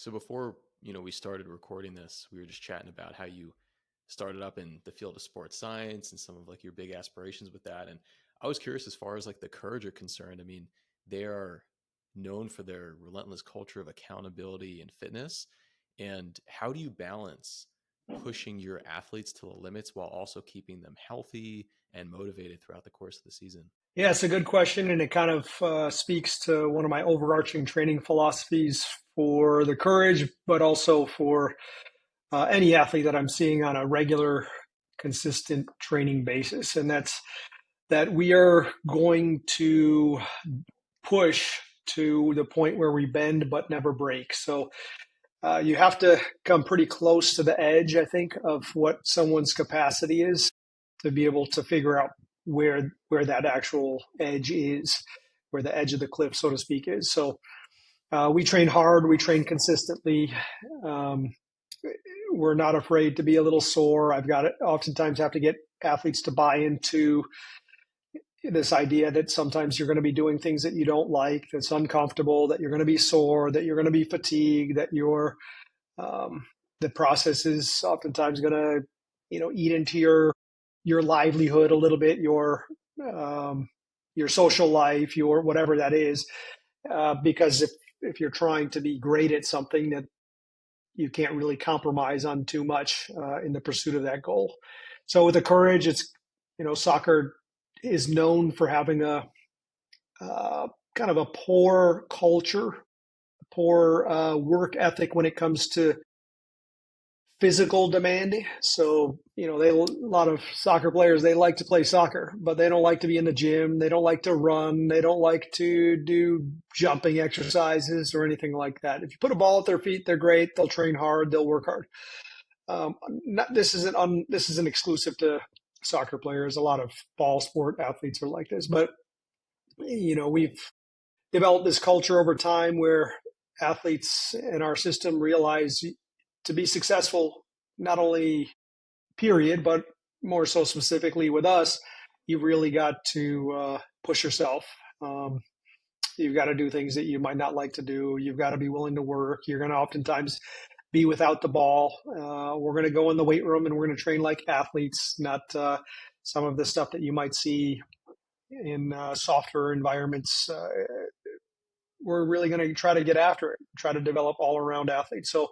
So before, we started recording this, we were just chatting about how you started up in the field of sports science and some of like your big aspirations with that. And I was curious as far as like the Courage are concerned. I mean, they are known for their relentless culture of accountability and fitness. And how do you balance pushing your athletes to the limits while also keeping them healthy and motivated throughout the course of the season? Yeah, it's a good question, and it kind of speaks to one of my overarching training philosophies for the courage, but also for any athlete that I'm seeing on a regular, consistent training basis. And that's that we are going to push to the point where we bend but never break. So you have to come pretty close to the edge, I think, of what someone's capacity is to be able to figure out where that actual edge is, where the edge of the cliff, so to speak, is. So we train hard, we train consistently. Um, we're not afraid to be a little sore. I've got it. Oftentimes, have to get athletes to buy into this idea that sometimes you're going to be doing things that you don't like, that's uncomfortable, that you're going to be sore, that you're going to be fatigued, that um, the process is oftentimes going to, eat into your livelihood a little bit, your social life, your whatever that is, because if you're trying to be great at something, that you can't really compromise on too much in the pursuit of that goal. So with the courage, it's soccer is known for having a kind of a poor culture, poor work ethic when it comes to physical demanding. So, a lot of soccer players, they like to play soccer, but they don't like to be in the gym. They don't like to run. They don't like to do jumping exercises or anything like that. If you put a ball at their feet, they're great. They'll train hard. They'll work hard. This isn't exclusive to soccer players. A lot of ball sport athletes are like this, but we've developed this culture over time where athletes in our system realize to be successful, not only period, but more so specifically with us, you've really got to push yourself. Um, you've got to do things that you might not like to do. You've got to be willing to work. You're going to oftentimes be without the ball. We're going to go in the weight room and we're going to train like athletes, not some of the stuff that you might see in softer environments. We're really going to try to get after it, try to develop all around athletes. So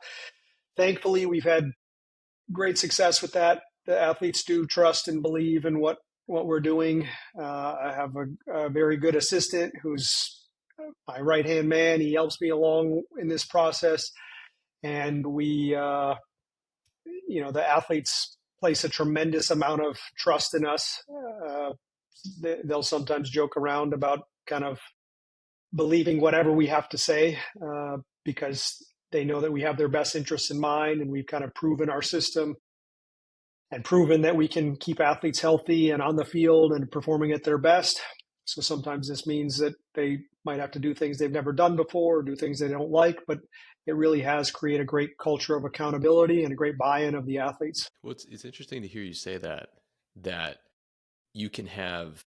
thankfully, we've had great success with that. The athletes do trust and believe in what we're doing. I have a very good assistant who's my right hand man. He helps me along in this process, and the athletes place a tremendous amount of trust in us. They'll sometimes joke around about kind of believing whatever we have to say because they know that we have their best interests in mind, and we've kind of proven our system and proven that we can keep athletes healthy and on the field and performing at their best. So sometimes this means that they might have to do things they've never done before, or do things they don't like, but it really has created a great culture of accountability and a great buy-in of the athletes. Well, it's interesting to hear you say that you can have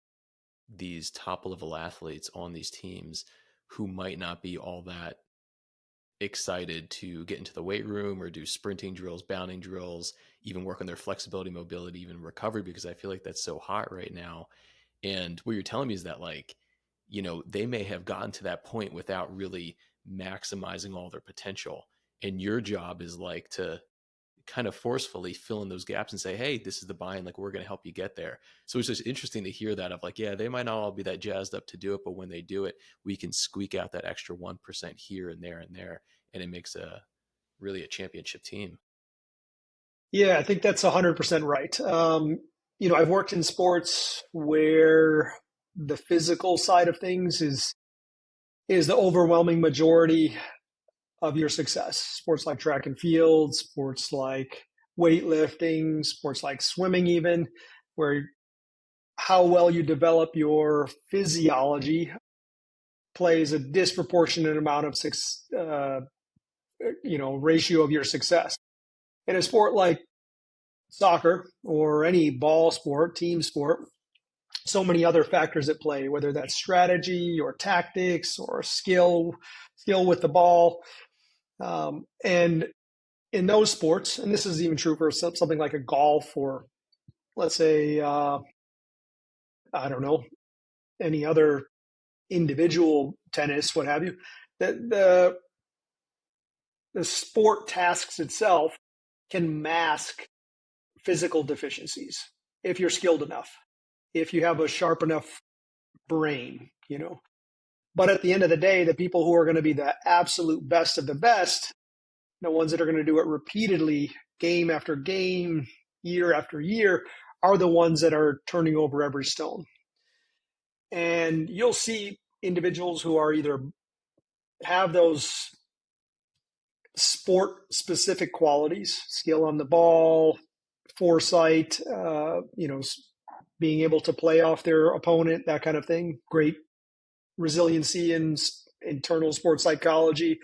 these top level athletes on these teams who might not be all that excited to get into the weight room or do sprinting drills, bounding drills, even work on their flexibility, mobility, even recovery, because I feel like that's so hot right now. And what you're telling me is that, like, they may have gotten to that point without really maximizing all their potential. And your job is like to kind of forcefully fill in those gaps and say, hey, this is the buy-in, like we're going to help you get there. So it's just interesting to hear that of like, yeah, they might not all be that jazzed up to do it, but when they do it, we can squeak out that extra 1% here and there and there. And it makes really a championship team. Yeah, I think that's 100% right. I've worked in sports where the physical side of things is the overwhelming majority of your success. Sports like track and field, sports like weightlifting, sports like swimming, even where how well you develop your physiology plays a disproportionate amount of ratio of your success. In a sport like soccer or any ball sport, team sport, so many other factors at play, whether that's strategy or tactics or skill with the ball. And in those sports, and this is even true for something like a golf or let's say, I don't know, any other individual tennis, what have you, the the sport tasks itself can mask physical deficiencies if you're skilled enough, if you have a sharp enough brain, you know. But at the end of the day, the people who are going to be the absolute best of the best, the ones that are going to do it repeatedly, game after game, year after year, are the ones that are turning over every stone. And you'll see individuals who are either have those sport specific qualities, skill on the ball, foresight, being able to play off their opponent, that kind of thing. Great resiliency and internal sports psychology.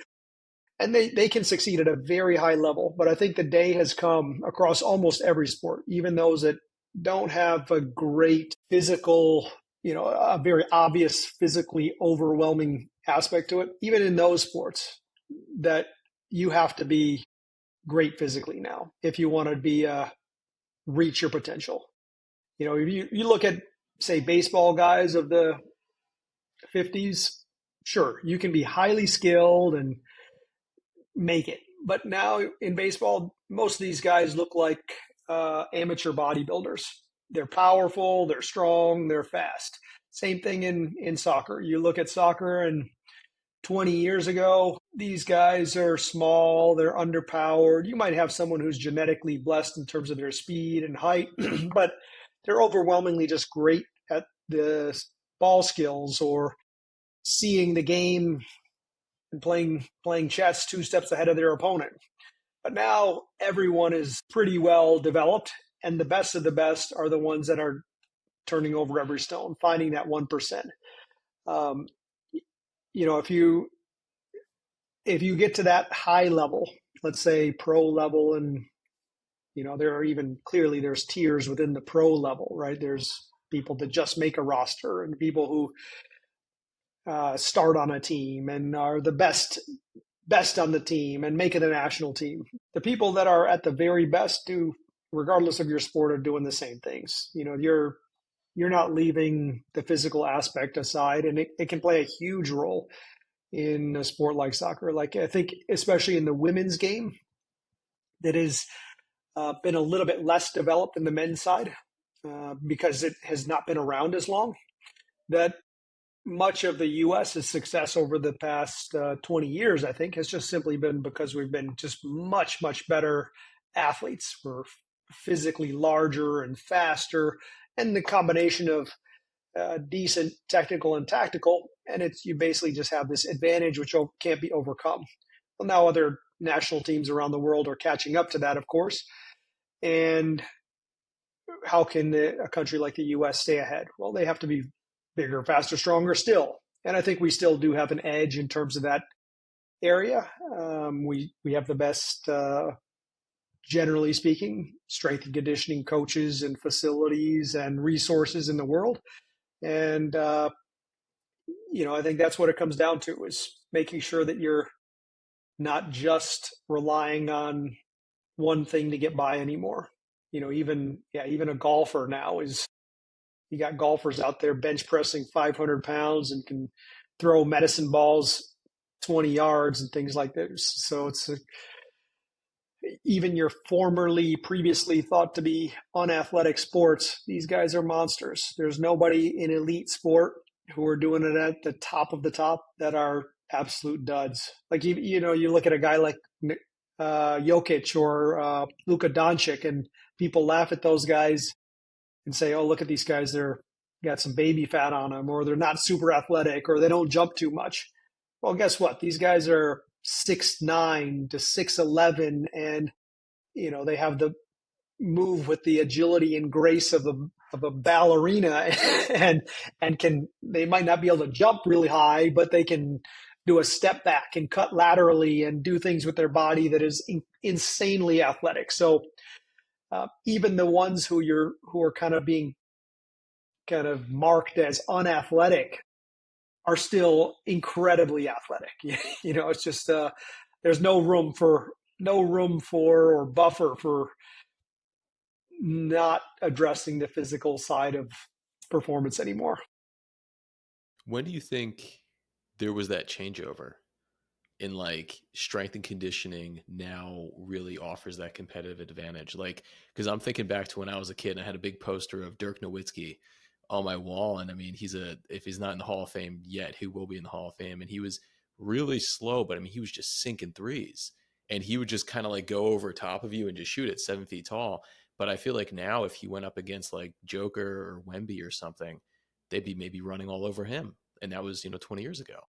And they can succeed at a very high level. But I think the day has come across almost every sport, even those that don't have a great physical, a very obvious physically overwhelming aspect to it. Even in those sports, that you have to be great physically now if you want to be reach your potential. If you look at, say, baseball guys of the 50s, sure, you can be highly skilled and make it. But now in baseball, most of these guys look like amateur bodybuilders. They're powerful, they're strong, they're fast. Same thing in soccer. You look at soccer, and 20 years ago, these guys are small, they're underpowered. You might have someone who's genetically blessed in terms of their speed and height, but they're overwhelmingly just great at the ball skills or seeing the game and playing chess 2 steps ahead of their opponent. But now everyone is pretty well developed, and the best of the best are the ones that are turning over every stone, finding that 1%. Um, if you get to that high level, let's say pro level, and there are even clearly there's tiers within the pro level, right? There's people that just make a roster and people who start on a team and are the best on the team and make it a national team. The people that are at the very best do, regardless of your sport, are doing the same things. You're not leaving the physical aspect aside, and it can play a huge role in a sport like soccer. Like, I think especially in the women's game, that has been a little bit less developed than the men's side because it has not been around as long. That much of the U.S.'s success over the past 20 years, I think, has just simply been because we've been just much, much better athletes. We're physically larger and faster, and the combination of decent technical and tactical, and you basically just have this advantage which can't be overcome. Well, now other national teams around the world are catching up to that, of course. And how can a country like the U.S. stay ahead? Well, they have to be bigger, faster, stronger still. And I think we still do have an edge in terms of that area. We have the best, generally speaking, strength and conditioning coaches and facilities and resources in the world. And, I think that's what it comes down to, is making sure that you're not just relying on one thing to get by anymore. Even a golfer now you got golfers out there bench pressing 500 pounds and can throw medicine balls 20 yards and things like this. So even your previously thought to be unathletic sports, these guys are monsters. There's nobody in elite sport who are doing it at the top of the top that are absolute duds. Like, you look at a guy like Jokic or Luka Doncic, and people laugh at those guys and say, "Oh, look at these guys! They're got some baby fat on them, or they're not super athletic, or they don't jump too much." Well, guess what? These guys are 6'9" to 6'11", and they have the move with the agility and grace of a ballerina, and they might not be able to jump really high, but they can do a step back and cut laterally and do things with their body that is insanely athletic. So even the ones who are kind of being kind of marked as unathletic are still incredibly athletic. It's just there's no room for or buffer for not addressing the physical side of performance anymore. When do you think there was that changeover in like strength and conditioning now really offers that competitive advantage? Like, because I'm thinking back to when I was a kid and I had a big poster of Dirk Nowitzki on my wall. And I mean, if he's not in the Hall of Fame yet, he will be in the Hall of Fame. And he was really slow, but I mean, he was just sinking threes and he would just kind of like go over top of you and just shoot at 7 feet tall. But I feel like now if he went up against like Joker or Wemby or something, they'd be maybe running all over him. And that was, 20 years ago.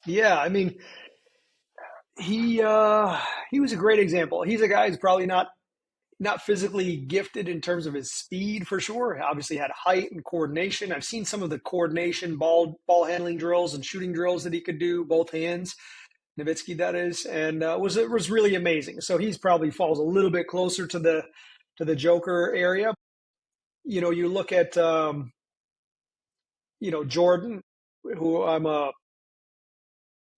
Yeah, I mean, he was a great example. He's a guy who's probably not physically gifted in terms of his speed for sure. Obviously had height and coordination. I've seen some of the coordination ball handling drills and shooting drills that he could do, both hands. Nowitzki, that is, and was really amazing. So he's probably falls a little bit closer to the Joker area. You look at Jordan, who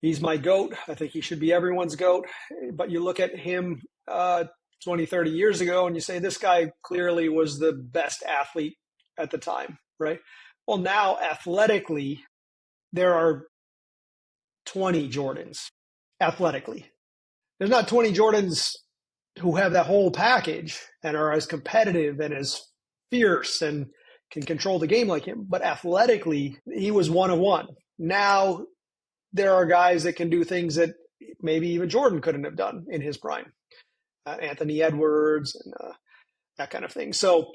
he's my goat. I think he should be everyone's goat. But you look at him 20, 30 years ago, and you say this guy clearly was the best athlete at the time, right? Well, now athletically, there are 20 Jordans athletically. There's not 20 Jordans who have that whole package and are as competitive and as fierce and can control the game like him. But athletically, he was one of one. Now there are guys that can do things that maybe even Jordan couldn't have done in his prime. Anthony Edwards and that kind of thing. So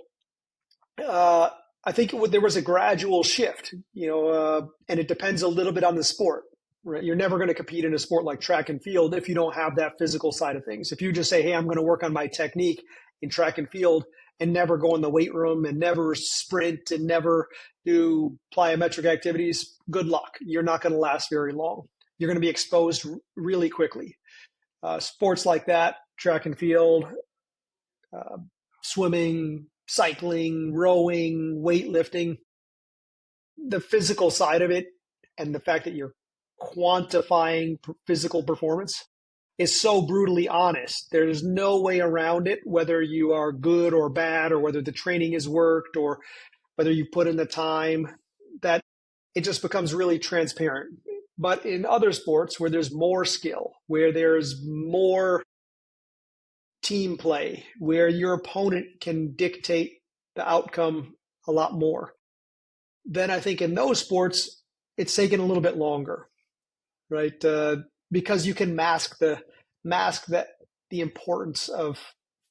I think there was a gradual shift, and it depends a little bit on the sport. Right? You're never going to compete in a sport like track and field if you don't have that physical side of things. If you just say, "Hey, I'm going to work on my technique in track and field," and never go in the weight room and never sprint and never do plyometric activities, good luck. You're not going to last very long. You're going to be exposed really quickly. Sports like that, track and field, uh, swimming, cycling, rowing, weightlifting, the physical side of it and the fact that you're quantifying physical performance is so brutally honest. There's no way around it, whether you are good or bad, or whether the training has worked, or whether you put in the time, that it just becomes really transparent. But in other sports where there's more skill, where there's more team play, where your opponent can dictate the outcome a lot more, then I think in those sports, it's taken a little bit longer, right? Because you can mask the importance of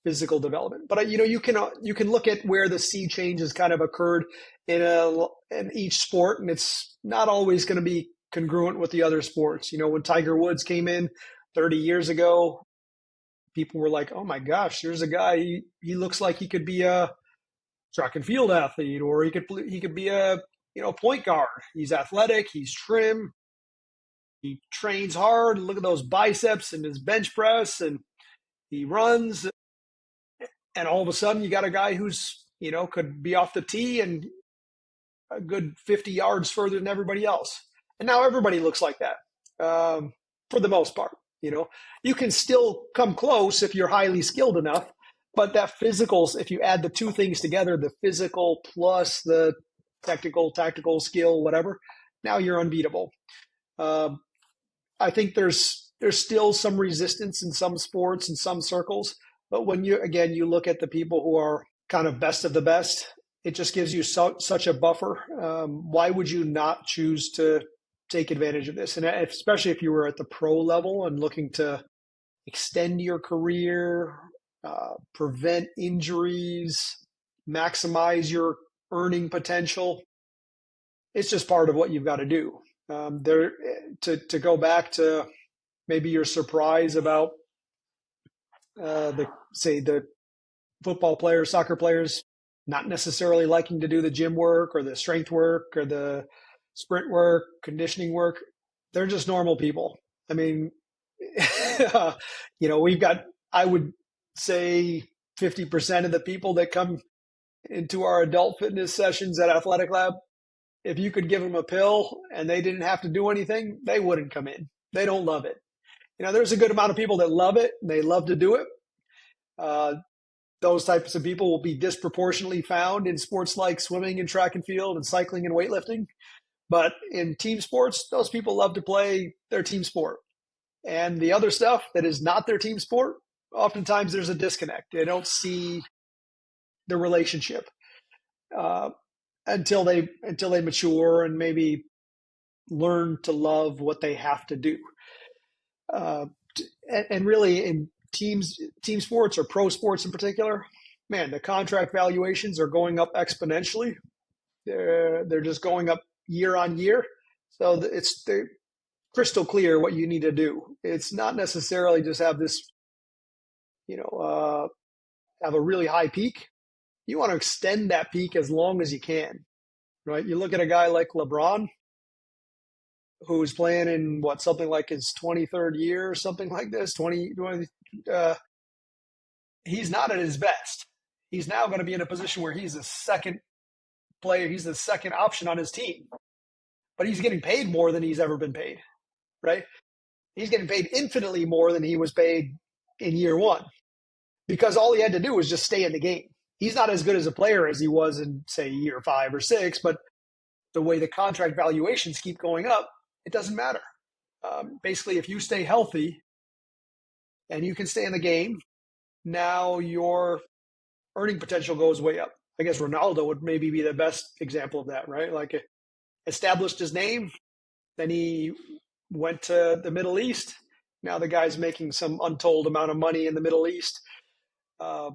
physical development. But you can look at where the sea change has kind of occurred in each sport, and it's not always going to be congruent with the other sports. When Tiger Woods came in 30 years ago, people were like, "Oh my gosh, there's a guy. He looks like he could be a track and field athlete, or he could be a point guard. He's athletic. He's trim. He trains hard. Look at those biceps and his bench press, and he runs." And all of a sudden, you got a guy who's could be off the tee and a good 50 yards further than everybody else. And now everybody looks like that for the most part. You can still come close if you're highly skilled enough, but that physical, if you add the two things together, the physical plus the tactical skill, whatever, now you're unbeatable. I think there's still some resistance in some sports and some circles, but when you look at the people who are kind of best of the best, it just gives you such a buffer. Why would you not choose to take advantage of this? And especially if you were at the pro level and looking to extend your career, prevent injuries, maximize your earning potential, it's just part of what you've got to do. To go back to maybe your surprise about the football players, soccer players, not necessarily liking to do the gym work or the strength work or the sprint work, conditioning work. They're just normal people. I mean, we've got, I would say 50% of the people that come into our adult fitness sessions at Athletic Lab, if you could give them a pill and they didn't have to do anything, they wouldn't come in. They don't love it. there's a good amount of people that love it. They love to do it. Uh, those types of people will be disproportionately found in sports like swimming and track and field and cycling and weightlifting. But in team sports, those people love to play their team sport. And the other stuff that is not their team sport, oftentimes there's a disconnect. They don't see the relationship uh, until they mature and maybe learn to love what they have to do. Uh, and really, in team sports or pro sports in particular, man, the contract valuations are going up exponentially. They're just going up year on year. So they're crystal clear what you need to do. It's not necessarily just have this, you know, have a really high peak. You want to extend that peak as long as you can, right? You look at a guy like LeBron, who's playing in something like his 23rd year or something like this, 20, he's not at his best. He's now going to be in a position where he's the second player, he's the second option on his team, but he's getting paid more than he's ever been paid, right? He's getting paid infinitely more than he was paid in year one because all he had to do was just stay in the game. He's not as good as a player as he was in, say, year 5 or 6, but the way the contract valuations keep going up, it doesn't matter. Basically, if you stay healthy and you can stay in the game, now your earning potential goes way up. I guess Ronaldo would maybe be the best example of that, right? Like established his name, then he went to the Middle East. Now the guy's making some untold amount of money in the Middle East, uh,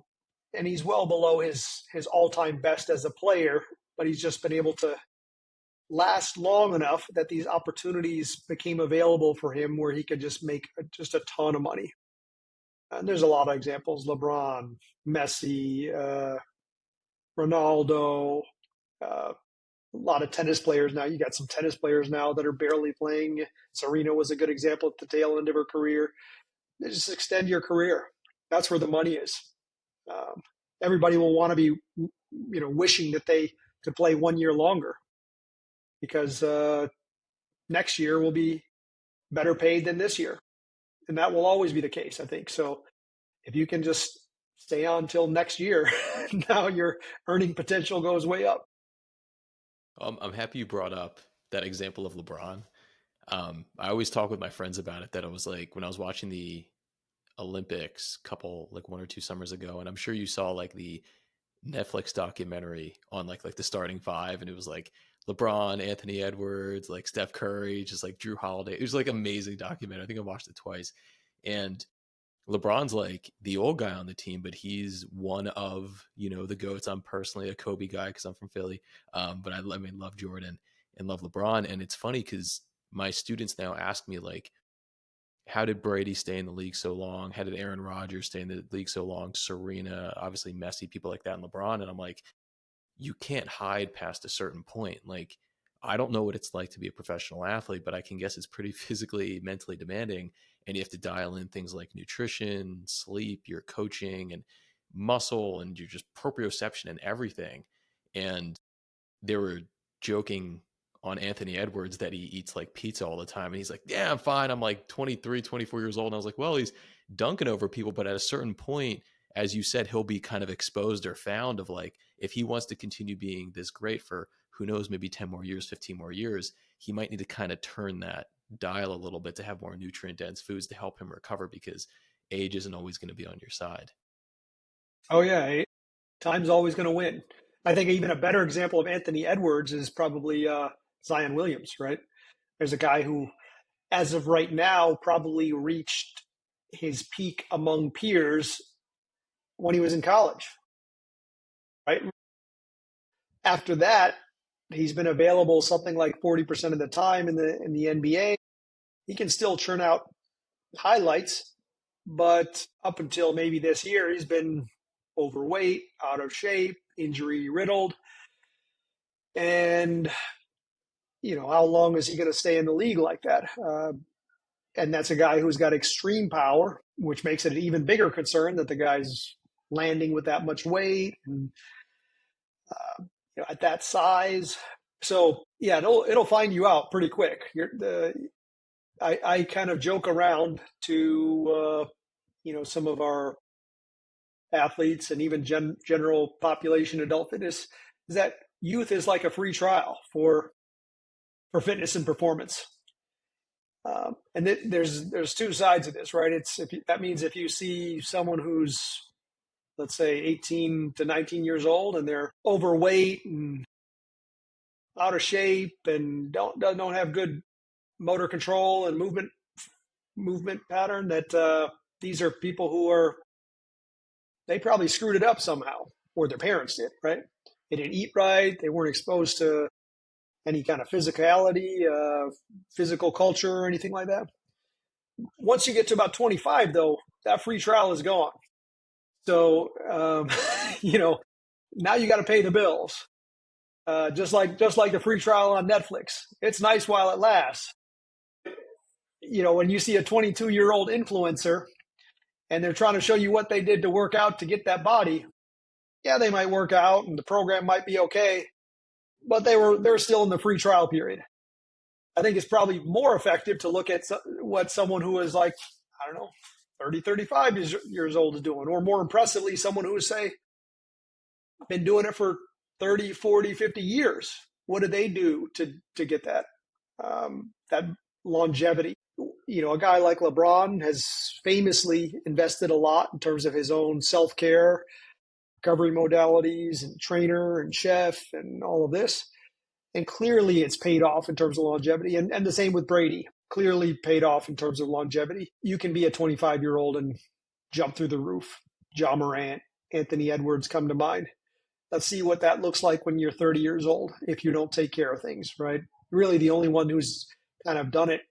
and he's well below his all time best as a player. But he's just been able to last long enough that these opportunities became available for him where he could just make just a ton of money. And there's a lot of examples: LeBron, Messi, Ronaldo, uh, a lot of tennis players now. You got some tennis players now that are barely playing. Serena was a good example at the tail end of her career. They just extend your career. That's where the money is. Um, Everybody will want to be, wishing that they could play 1 year longer because next year will be better paid than this year, and that will always be the case, I think. So if you can just stay on till next year, now your earning potential goes way up. I'm happy you brought up that example of LeBron. I always talk with my friends about it. That I was like when I was watching the Olympics, couple like 1 or 2 summers ago, and I'm sure you saw like the Netflix documentary on like the starting five, and it was like LeBron, Anthony Edwards, like Steph Curry, just like Drew Holiday. It was like amazing documentary. I think I watched it twice, and LeBron's like the old guy on the team, but he's one of the goats. I'm personally a Kobe guy because I'm from Philly, but I mean love Jordan and love LeBron. And it's funny because my students now ask me like, how did Brady stay in the league so long? How did Aaron Rodgers stay in the league so long? Serena, obviously Messi, people like that, and LeBron. And I'm like, you can't hide past a certain point. Like, I don't know what it's like to be a professional athlete, but I can guess it's pretty physically, mentally demanding. And you have to dial in things like nutrition, sleep, your coaching, and muscle, and your just proprioception and everything. And they were joking on Anthony Edwards that he eats like pizza all the time. And he's like, yeah, I'm fine. I'm like 23, 24 years old. And I was like, well, he's dunking over people. But at a certain point, as you said, he'll be kind of exposed or found of like, if he wants to continue being this great for who knows, maybe 10 more years, 15 more years, he might need to kind of turn that dial a little bit to have more nutrient dense foods to help him recover because age isn't always going to be on your side. Oh yeah, time's always going to win. I think even a better example of Anthony Edwards is probably Zion Williams, right? There's a guy who, as of right now, probably reached his peak among peers when he was in college, right? After that, he's been available something like 40% of the time in the NBA. He can still churn out highlights, but up until maybe this year, he's been overweight, out of shape, injury riddled. And, how long is he going to stay in the league like that? And that's a guy who's got extreme power, which makes it an even bigger concern that the guy's landing with that much weight and at that size. So yeah, it'll find you out pretty quick. I kind of joke around to some of our athletes and even general population adult fitness is that youth is like a free trial for fitness and performance. And there's two sides of this, right? That means if you see someone who's, let's say, 18 to 19 years old and they're overweight and out of shape and don't have good motor control and movement pattern, that these are people who are, they probably screwed it up somehow, or their parents did, right? They didn't eat right. They weren't exposed to any kind of physicality, physical culture, or anything like that. Once you get to about 25, though, that free trial is gone. So, you know, now you got to pay the bills. Just like the free trial on Netflix. It's nice while it lasts. When you see a 22-year-old influencer and they're trying to show you what they did to work out to get that body, yeah, they might work out and the program might be okay, but they're still in the free trial period. I think it's probably more effective to look at what someone who is like, I don't know, 30, 35 years old is doing, or more impressively, someone who is, say, been doing it for 30, 40, 50 years. What did they do to get that longevity? A guy like LeBron has famously invested a lot in terms of his own self-care, recovery modalities, and trainer and chef and all of this. And clearly it's paid off in terms of longevity. And the same with Brady. Clearly paid off in terms of longevity. You can be a 25-year-old and jump through the roof. Ja Morant, Anthony Edwards come to mind. Let's see what that looks like when you're 30 years old if you don't take care of things, right? Really, the only one who's kind of done it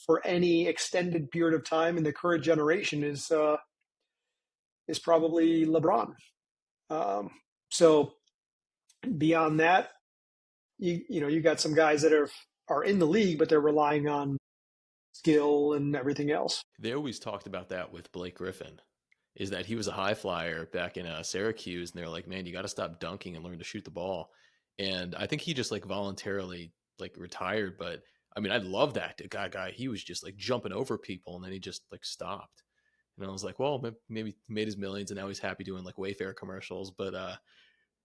for any extended period of time in the current generation is probably LeBron. So beyond that, you got some guys that are in the league, but they're relying on skill and everything else. They always talked about that with Blake Griffin, is that he was a high flyer back in Syracuse, and they're like, man, you got to stop dunking and learn to shoot the ball. And I think he just like voluntarily like retired, but I mean, I love that guy. He was just like jumping over people, and then he just like stopped. And I was like, well, maybe he made his millions, and now he's happy doing like Wayfair commercials. But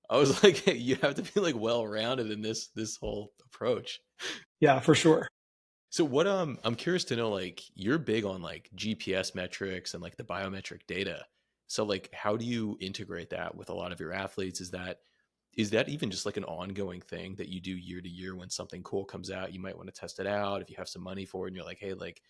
I was like, you have to be like well rounded in this whole approach. Yeah, for sure. So what I'm curious to know, like you're big on like GPS metrics and like the biometric data. So like how do you integrate that with a lot of your athletes? Is that even just like an ongoing thing that you do year to year? When something cool comes out, you might want to test it out. If you have some money for it and you're like, hey, like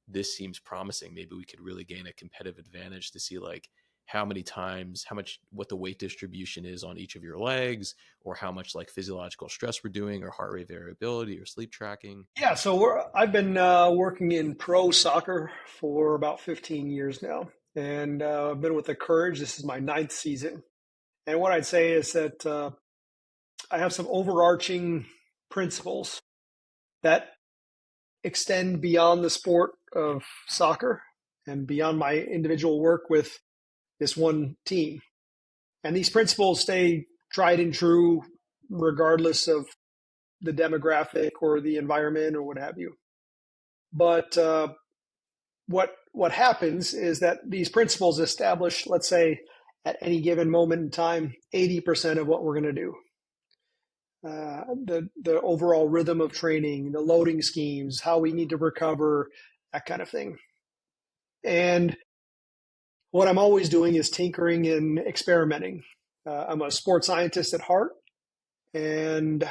this seems promising, maybe we could really gain a competitive advantage, to see like how many times, how much, what the weight distribution is on each of your legs, or how much like physiological stress we're doing, or heart rate variability, or sleep tracking. Yeah, so I've been working in pro soccer for about 15 years now, and I've been with the Courage. This is my ninth season, and what I'd say is that I have some overarching principles that extend beyond the sport of soccer and beyond my individual work with this one team. And these principles stay tried and true regardless of the demographic or the environment or what have you. But what happens is that these principles establish, let's say, at any given moment in time, 80% of what we're going to do. The overall rhythm of training, the loading schemes, how we need to recover, that kind of thing. And what I'm always doing is tinkering and experimenting. I'm a sports scientist at heart, and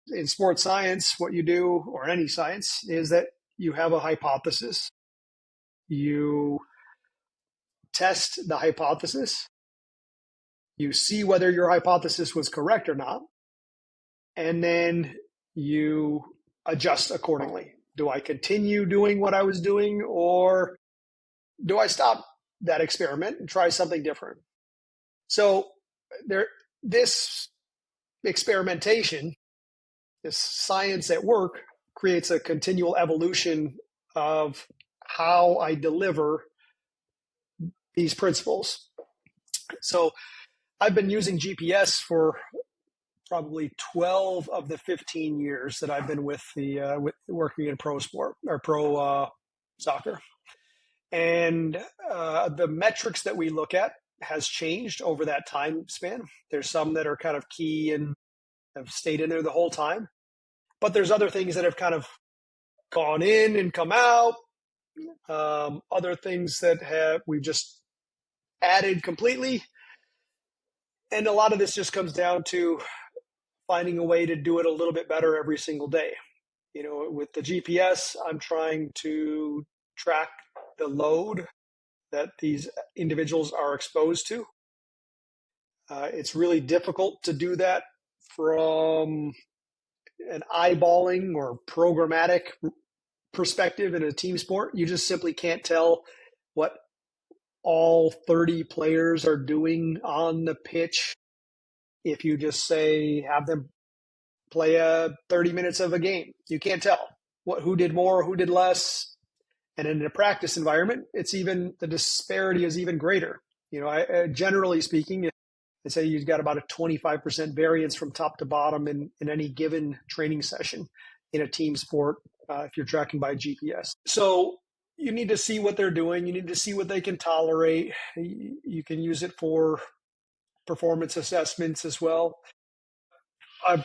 in sports science, what you do, or any science, is that you have a hypothesis. You test the hypothesis. You see whether your hypothesis was correct or not, and then you adjust accordingly. Do I continue doing what I was doing, or do I stop that experiment and try something different? So this experimentation, this science at work, creates a continual evolution of how I deliver these principles. So I've been using GPS for probably 12 of the 15 years that I've been with working in pro sport or pro soccer. And the metrics that we look at has changed over that time span. There's some that are kind of key and have stayed in there the whole time, but there's other things that have kind of gone in and come out. Other things that have we've just added completely. And a lot of this just comes down to finding a way to do it a little bit better every single day. With the GPS, I'm trying to track the load that these individuals are exposed to. It's really difficult to do that from an eyeballing or programmatic perspective in a team sport. You just simply can't tell what all 30 players are doing on the pitch if you just say have them play 30 minutes of a game. You can't tell who did more, who did less. And in a practice environment, the disparity is even greater. Generally speaking, I'd say you've got about a 25% variance from top to bottom in any given training session in a team sport if you're tracking by GPS. So you need to see what they're doing. You need to see what they can tolerate. You can use it for performance assessments as well. I'm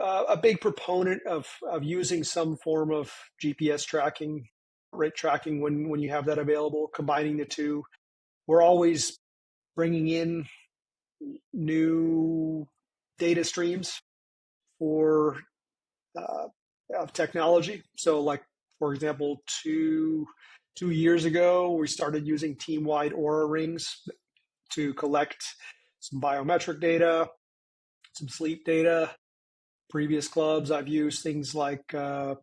a big proponent of using some form of GPS tracking, rate tracking when you have that available, combining the two. We're always bringing in new data streams for of technology. So, like for example, two years ago, we started using team-wide Aura rings to collect some biometric data, some sleep data. Previous clubs, I've used things like a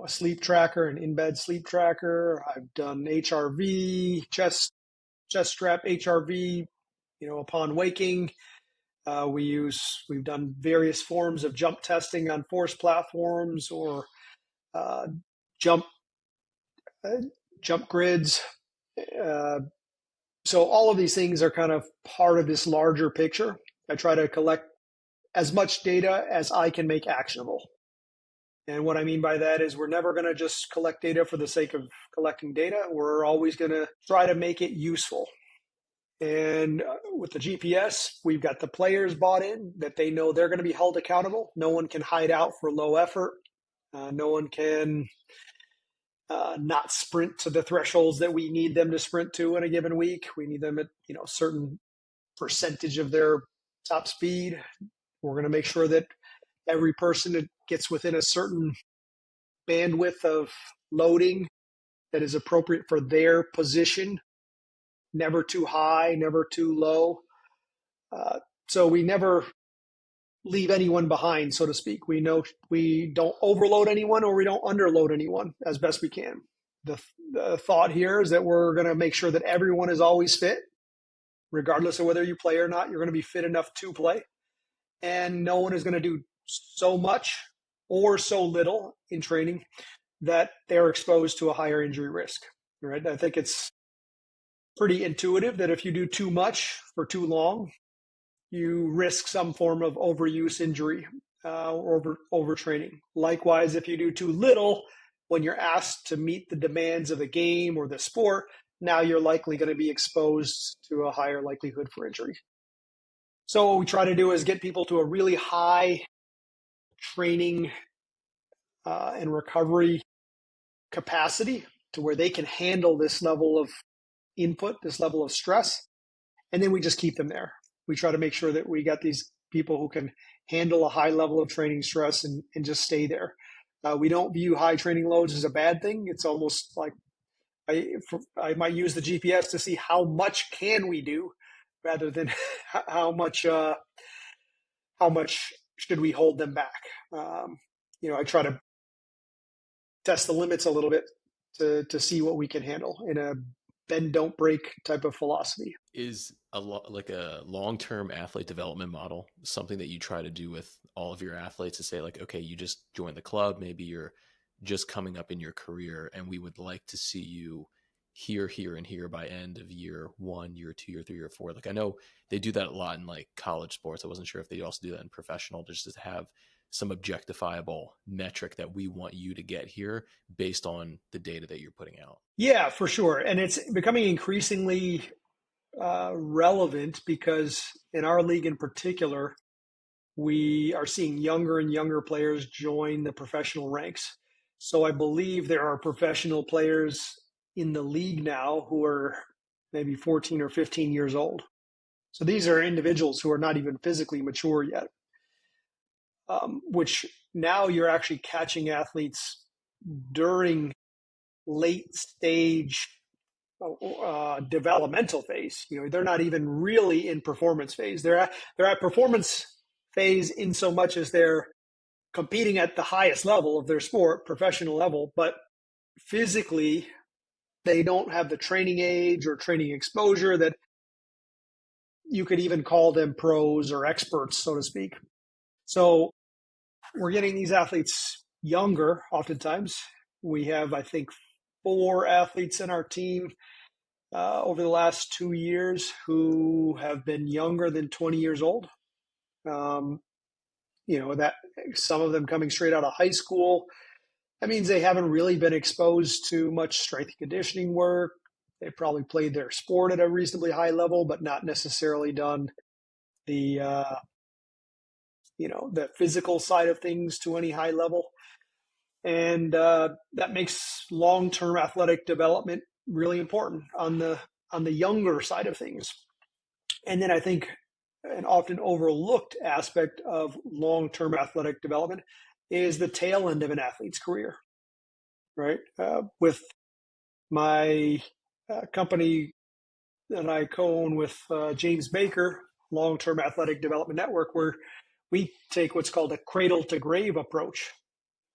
sleep tracker, an in-bed sleep tracker. I've done HRV, chest strap HRV, upon waking. We've done various forms of jump testing on force platforms or uh, jump uh, jump grids. Uh, so all of these things are kind of part of this larger picture. I try to collect as much data as I can make actionable. And what I mean by that is we're never going to just collect data for the sake of collecting data. We're always going to try to make it useful. And with the GPS, we've got the players bought in that they know they're going to be held accountable. No one can hide out for low effort. No one can not sprint to the thresholds that we need them to sprint to in a given week. We need them at certain percentage of their top speed. We're going to make sure that every person gets within a certain bandwidth of loading that is appropriate for their position, never too high, never too low. So we never leave anyone behind, so to speak. We know we don't overload anyone or we don't underload anyone as best we can. The thought here is that we're going to make sure that everyone is always fit, regardless of whether you play or not. You're going to be fit enough to play, and no one is going to do so much or so little in training that they're exposed to a higher injury risk. Right? I think it's pretty intuitive that if you do too much for too long, you risk some form of overuse injury or overtraining. Likewise, if you do too little when you're asked to meet the demands of the game or the sport, now you're likely going to be exposed to a higher likelihood for injury. So what we try to do is get people to a really high training and recovery capacity to where they can handle this level of input, this level of stress, and then we just keep them there. We try to make sure that we got these people who can handle a high level of training stress and just stay there. We don't view high training loads as a bad thing. It's almost like I might use the GPS to see how much can we do rather than how much should we hold them back. I try to test the limits a little bit to see what we can handle in a bend don't break type of philosophy. Is like a long-term athlete development model something that you try to do with all of your athletes to say like, okay, you just joined the club, maybe you're just coming up in your career and we would like to see you here, here, and here by end of year one, year two, year three, year four. Like I know they do that a lot in like college sports. I wasn't sure if they also do that in professional, just to have some objectifiable metric that we want you to get here based on the data that you're putting out. Yeah, for sure. And it's becoming increasingly relevant because in our league in particular, we are seeing younger and younger players join the professional ranks. So I believe there are professional players in the league now who are maybe 14 or 15 years old. So these are individuals who are not even physically mature yet, which now you're actually catching athletes during late stage developmental phase. You know, they're not even really in performance phase. They're at performance phase in so much as they're competing at the highest level of their sport, professional level, but physically they don't have the training age or training exposure that you could even call them pros or experts, so to speak. So we're getting these athletes younger oftentimes. We have, I think, 4 athletes in our team over the last 2 years who have been younger than 20 years old. That some of them coming straight out of high school. That means they haven't really been exposed to much strength and conditioning work. They probably played their sport at a reasonably high level, but not necessarily done the the physical side of things to any high level. And that makes long-term athletic development really important on the younger side of things. And then I think an often overlooked aspect of long-term athletic development is the tail end of an athlete's career, right? With my company that I co-own with James Baker, Long-Term Athletic Development Network, where we take what's called a cradle to grave approach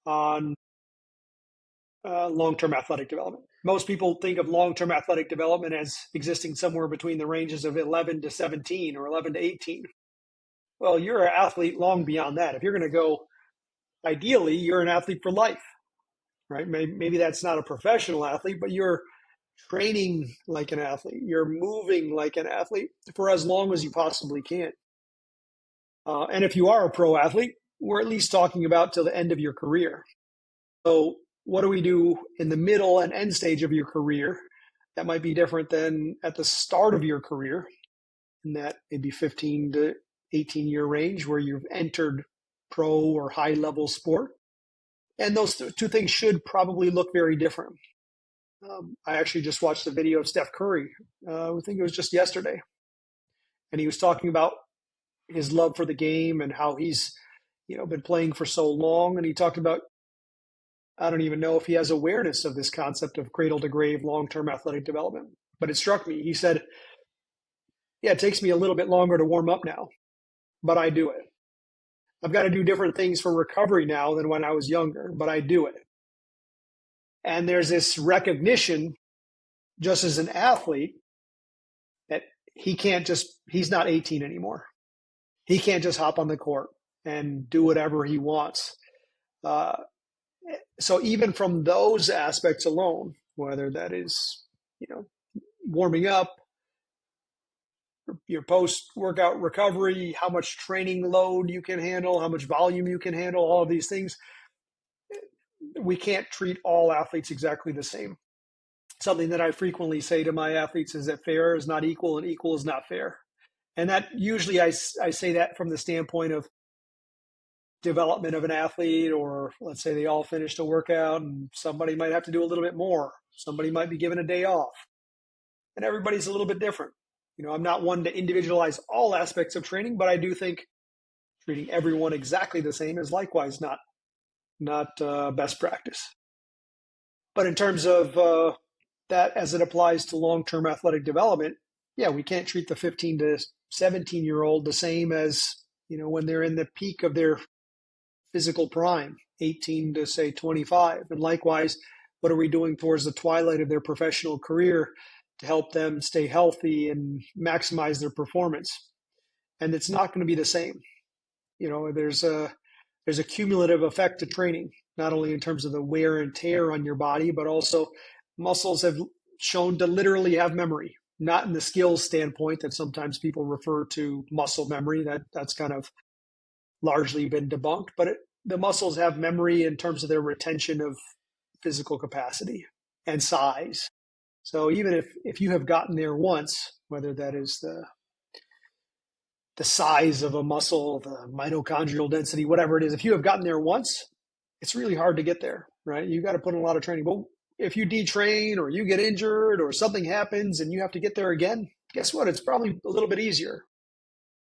on long-term athletic development. Most people think of long-term athletic development as existing somewhere between the ranges of 11 to 17 or 11 to 18. Well, you're an athlete long beyond that. If you're going to go, ideally, you're an athlete for life, right? Maybe that's not a professional athlete, but you're training like an athlete. You're moving like an athlete for as long as you possibly can. And if you are a pro athlete, we're at least talking about till the end of your career. So what do we do in the middle and end stage of your career that might be different than at the start of your career, in that maybe 15 to 18-year range where you've entered pro or high level sport? And those two things should probably look very different. I actually just watched a video of Steph Curry. I think it was just yesterday. And he was talking about his love for the game and how he's, been playing for so long. And he talked about, I don't even know if he has awareness of this concept of cradle to grave long-term athletic development, but it struck me. He said, yeah, it takes me a little bit longer to warm up now, but I do it. I've got to do different things for recovery now than when I was younger, but I do it. And there's this recognition, just as an athlete, that he's not 18 anymore. He can't just hop on the court and do whatever he wants. So even from those aspects alone, whether that is, warming up, your post-workout recovery, how much training load you can handle, how much volume you can handle, all of these things, we can't treat all athletes exactly the same. Something that I frequently say to my athletes is that fair is not equal and equal is not fair. And that usually I say that from the standpoint of development of an athlete, or let's say they all finished a workout and somebody might have to do a little bit more. Somebody might be given a day off. And everybody's a little bit different. I'm not one to individualize all aspects of training, but I do think treating everyone exactly the same is likewise not best practice. But in terms of that as it applies to long-term athletic development, yeah, we can't treat the 15 to 17-year-old the same as, when they're in the peak of their physical prime, 18 to say 25. And likewise, what are we doing towards the twilight of their professional career to help them stay healthy and maximize their performance? And it's not going to be the same. There's a cumulative effect to training, not only in terms of the wear and tear on your body, but also muscles have shown to literally have memory, not in the skills standpoint that sometimes people refer to muscle memory. That's kind of largely been debunked, but the muscles have memory in terms of their retention of physical capacity and size. So even if you have gotten there once, whether that is the size of a muscle, the mitochondrial density, whatever it is, if you have gotten there once, it's really hard to get there, right? You got to put in a lot of training. But if you detrain or you get injured or something happens and you have to get there again, guess what? It's probably a little bit easier.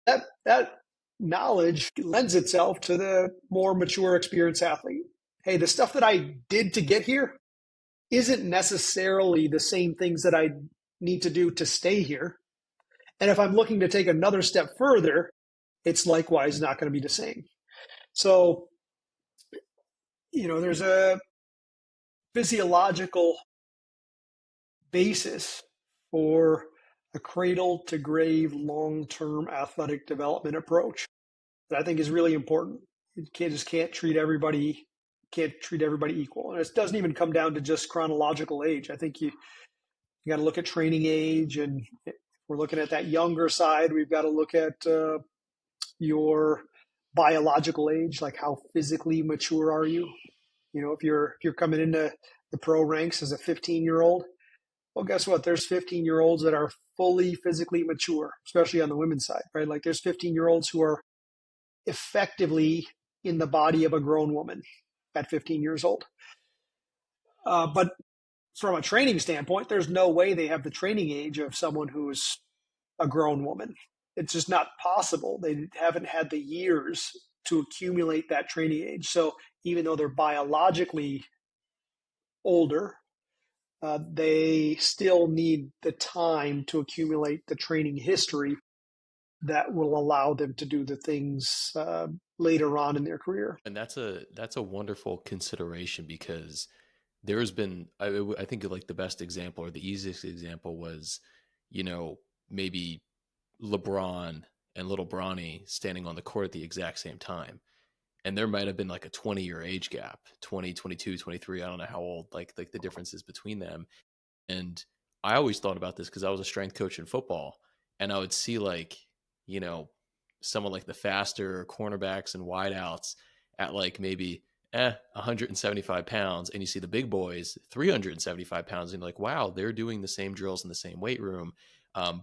That knowledge lends itself to the more mature, experienced athlete. Hey, the stuff that I did to get here isn't necessarily the same things that I need to do to stay here. And if I'm looking to take another step further, it's likewise not going to be the same. So, there's a physiological basis for a cradle to grave long-term athletic development approach that I think is really important. You can't treat everybody equal. And it doesn't even come down to just chronological age. I think you got to look at training age, and if we're looking at that younger side, we've got to look at your biological age, like how physically mature are you? If you're coming into the pro ranks as a 15-year-old, well, guess what? There's 15-year-olds that are fully physically mature, especially on the women's side, right? Like there's 15-year-olds who are effectively in the body of a grown woman at 15 years old. But from a training standpoint, there's no way they have the training age of someone who's a grown woman. It's just not possible. They haven't had the years to accumulate that training age. So even though they're biologically older, they still need the time to accumulate the training history that will allow them to do the things later on in their career. And that's a wonderful consideration because there has been I think like the best example or the easiest example was, maybe LeBron and little Bronny standing on the court at the exact same time. And there might have been like a 20-year age gap, 20, 22, 23. I don't know how old, like the differences between them. And I always thought about this because I was a strength coach in football, and I would see like, you know, someone like the faster cornerbacks and wideouts at like maybe 175 pounds, and you see the big boys 375 pounds, and you're like, wow, they're doing the same drills in the same weight room.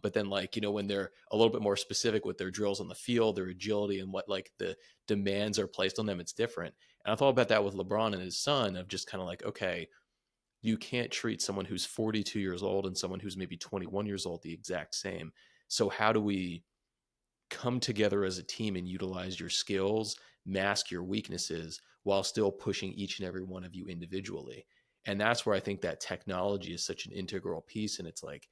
But then, like, when they're a little bit more specific with their drills on the field, their agility and what like the demands are placed on them, it's different. And I thought about that with LeBron and his son of just kind of like, okay, you can't treat someone who's 42 years old and someone who's maybe 21 years old the exact same. So how do we come together as a team and utilize your skills, mask your weaknesses while still pushing each and every one of you individually? And that's where I think that technology is such an integral piece. And it's like,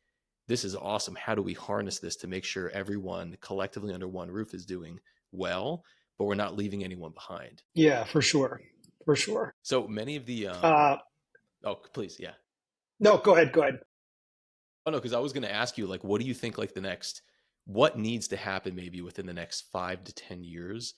this is awesome. How do we harness this to make sure everyone collectively under one roof is doing well, but we're not leaving anyone behind? Yeah, for sure. For sure. So many of the, Uh, oh, please. Yeah. no, go ahead. Go ahead. Oh no, because I was going to ask you, like, what do you think, like, what needs to happen maybe within the next 5 to 10 years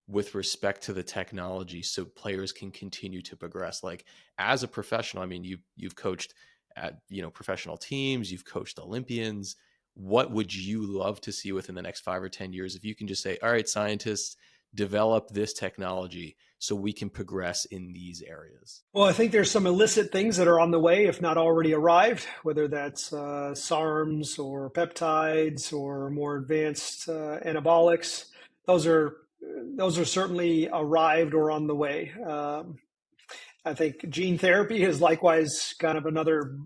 with respect to the technology so players can continue to progress? Like, as a professional, I mean, you've coached at, professional teams, you've coached Olympians. What would you love to see within the next 5 or 10 years if you can just say, all right, scientists, develop this technology so we can progress in these areas? Well, I think there's some illicit things that are on the way, if not already arrived, whether that's SARMs or peptides or more advanced anabolics. Those are certainly arrived or on the way. I think gene therapy is likewise kind of another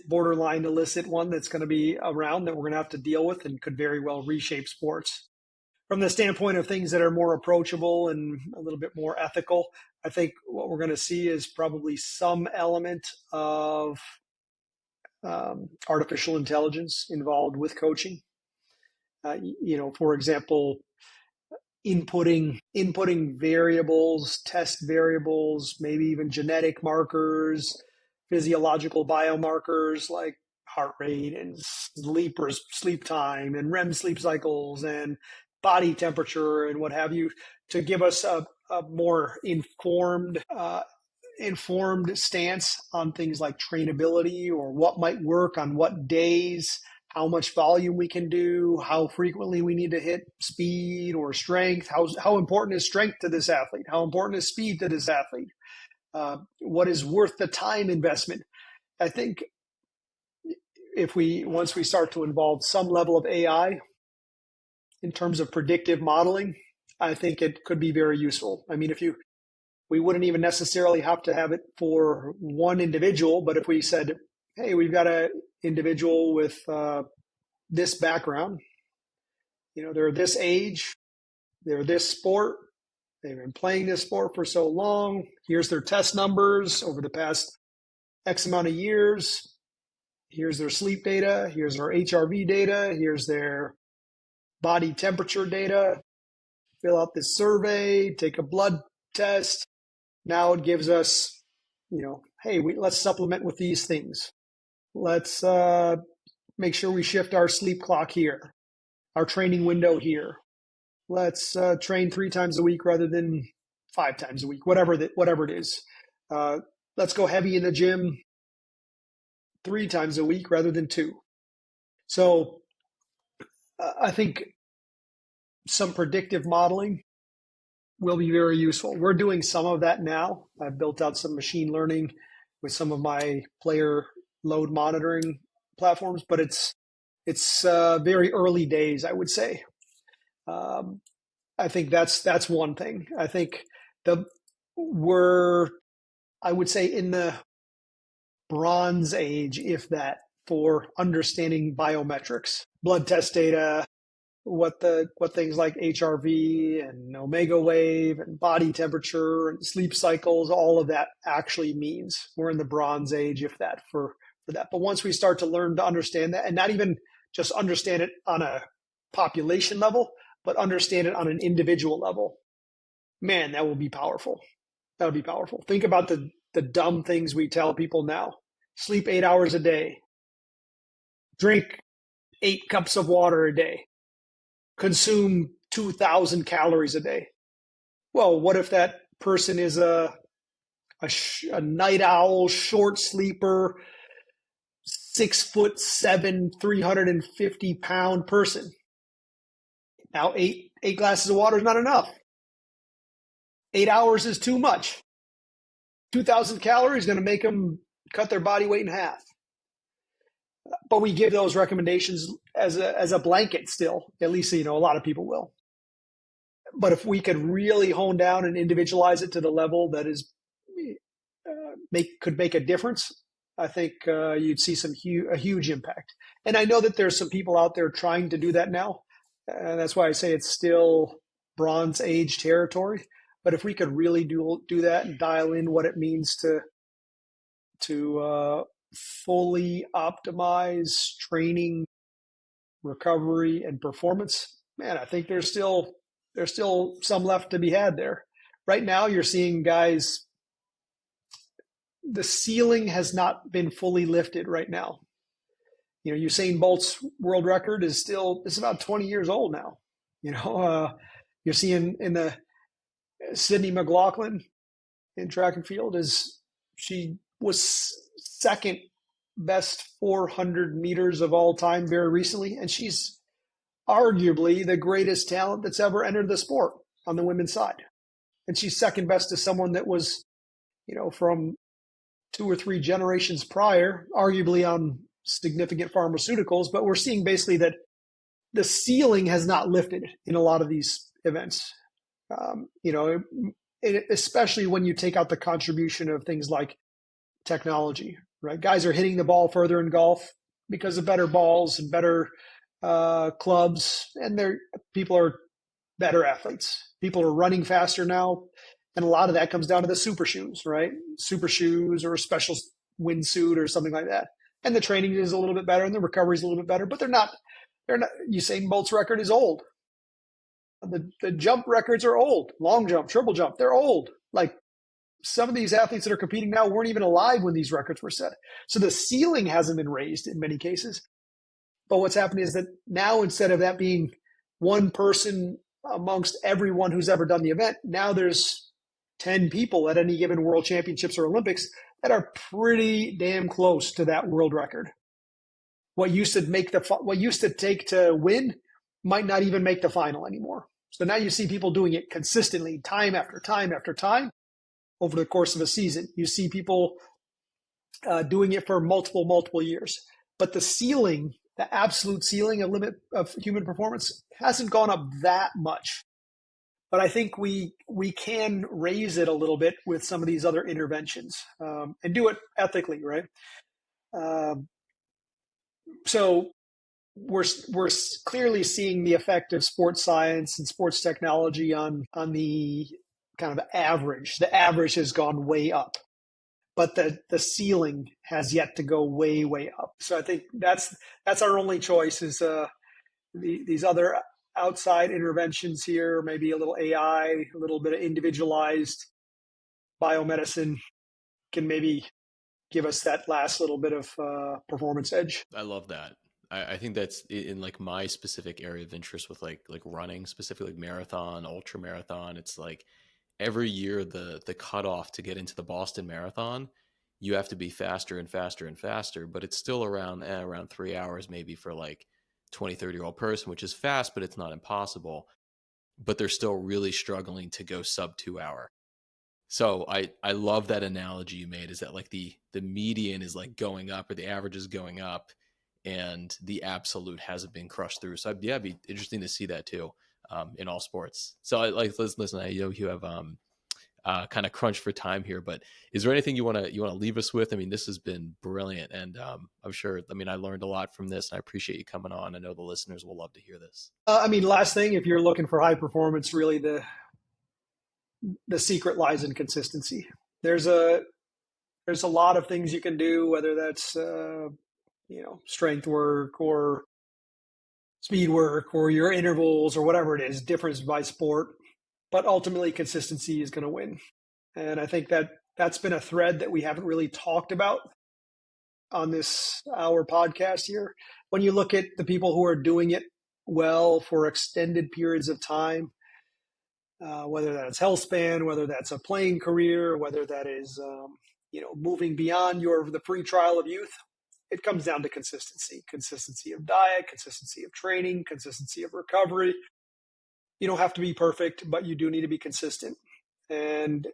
borderline illicit one that's going to be around that we're going to have to deal with and could very well reshape sports. From the standpoint of things that are more approachable and a little bit more ethical, I think what we're going to see is probably some element of artificial intelligence involved with coaching. For example, inputting variables, test variables, maybe even genetic markers, physiological biomarkers like heart rate and sleep time and REM sleep cycles and body temperature and what have you, to give us a more informed informed stance on things like trainability or what might work on what days, how much volume we can do, how frequently we need to hit speed or strength, how important is strength to this athlete, how important is speed to this athlete, what is worth the time investment. I think if we once we start to involve some level of AI in terms of predictive modeling, I think it could be very useful. I mean, if you we wouldn't even necessarily have to have it for one individual, but if we said, hey, we've got an individual with this background, they're this age, they're this sport, they've been playing this sport for so long, here's their test numbers over the past X amount of years, here's their sleep data, here's their HRV data, here's their body temperature data, fill out this survey, take a blood test. Now it gives us, hey, let's supplement with these things. Let's make sure we shift our sleep clock here, our training window here. Let's train 3 times a week rather than 5 times a week, whatever it is. Let's go heavy in the gym 3 times a week rather than 2. So I think some predictive modeling will be very useful. We're doing some of that now. I've built out some machine learning with some of my player load monitoring platforms, but it's very early days, I would say. I think that's one thing. I think we're, I would say, in the bronze age, if that, for understanding biometrics, blood test data, what things like HRV and omega wave and body temperature and sleep cycles, all of that actually means. We're in the bronze age, if that, for that. But once we start to learn to understand that, and not even just understand it on a population level, but understand it on an individual level, man, that will be powerful. That would be powerful. Think about the dumb things we tell people now. Sleep 8 hours a day. Drink 8 cups of water a day. Consume 2,000 calories a day. Well, what if that person is a night owl, short sleeper, 6'7", 350-pound person? Now, eight glasses of water is not enough. 8 hours is too much. 2,000 calories is going to make them cut their body weight in half. But we give those recommendations as a blanket still. At least, a lot of people will. But if we could really hone down and individualize it to the level that is could make a difference, I think you'd see a huge impact. And I know that there's some people out there trying to do that now. And that's why I say it's still Bronze Age territory. But if we could really do that and dial in what it means to fully optimize training, recovery, and performance, man, I think there's still some left to be had there. Right now, you're seeing guys, the ceiling has not been fully lifted right now. Usain Bolt's world record is about 20 years old now. You're seeing in the Sydney McLaughlin in track and field, she was second best 400 meters of all time very recently, and she's arguably the greatest talent that's ever entered the sport on the women's side. And she's second best to someone that was, from 2 or 3 generations prior, arguably on significant pharmaceuticals. But we're seeing basically that the ceiling has not lifted in a lot of these events. Especially when you take out the contribution of things like technology, right? Guys are hitting the ball further in golf because of better balls and better clubs, and people are better athletes. People are running faster now, and a lot of that comes down to the super shoes, right? Super shoes or a special windsuit or something like that. And the training is a little bit better, and the recovery is a little bit better, but they're not. Usain Bolt's record is old. The jump records are old. Long jump, triple jump, they're old. Like, some of these athletes that are competing now weren't even alive when these records were set. So the ceiling hasn't been raised in many cases. But what's happening is that now, instead of that being one person amongst everyone who's ever done the event, now there's 10 people at any given world championships or Olympics that are pretty damn close to that world record. What used to take to win might not even make the final anymore. So now you see people doing it consistently, time after time after time over the course of a season. You see people doing it for multiple years. But the ceiling, the absolute ceiling, a limit of human performance, hasn't gone up that much. But I think we can raise it a little bit with some of these other interventions, and do it ethically, right? Um, so we're clearly seeing the effect of sports science and sports technology on the kind of average. The average has gone way up, but the ceiling has yet to go way up. So I think that's our only choice is these other outside interventions here, maybe a little AI, a little bit of individualized biomedicine can maybe give us that last little bit of performance edge. I love that. I think that's in like my specific area of interest with like running, specifically like marathon, ultra marathon. It's like every year the cutoff to get into the Boston Marathon, you have to be faster and faster and faster, but it's still around 3 hours maybe for like 20, 30-year-old person, which is fast, but it's not impossible. But they're still really struggling to go sub 2 hour. So I love that analogy you made, is that like the median is like going up or the average is going up and the absolute hasn't been crushed through. So yeah, it'd be interesting to see that too, in all sports. So let's listen. I know you have kind of crunch for time here, but is there anything you want to leave us with? I mean, this has been brilliant, and I'm sure. I mean, I learned a lot from this, and I appreciate you coming on. I know the listeners will love to hear this. I mean, last thing, if you're looking for high performance, really the secret lies in consistency. There's a there's a lot of things you can do, whether that's strength work or speed work or your intervals or whatever it is, difference by sport. But ultimately, consistency is going to win. And I think that's been a thread that we haven't really talked about on this our podcast here. When you look at the people who are doing it well for extended periods of time, whether that's health span, whether that's a playing career, whether that is moving beyond the free trial of youth, it comes down to consistency of diet, consistency of training, consistency of recovery. You don't have to be perfect, but you do need to be consistent. And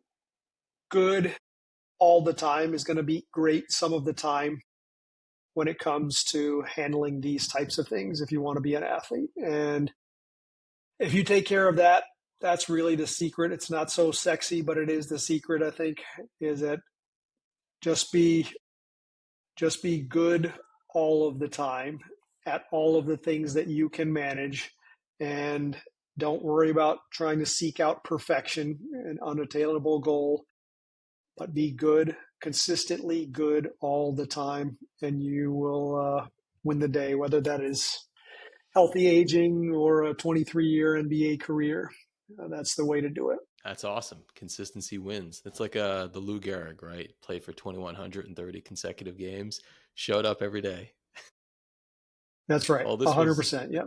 good all the time is going to be great some of the time when it comes to handling these types of things if you want to be an athlete. And if you take care of that, that's really the secret. It's not so sexy, but it is the secret, I think, is that just be good all of the time at all of the things that you can manage, and don't worry about trying to seek out perfection, an unattainable goal, but be good, consistently good all the time, and you will win the day, whether that is healthy aging or a 23-year NBA career. That's the way to do it. That's awesome. Consistency wins. That's like the Lou Gehrig, right? Played for 2,130 consecutive games, showed up every day. That's right. Well, 100%. Yep.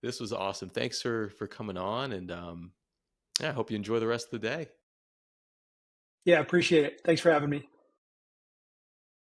this was awesome. Thanks for coming on, and yeah, I hope you enjoy the rest of the day. Yeah, appreciate it. Thanks for having me.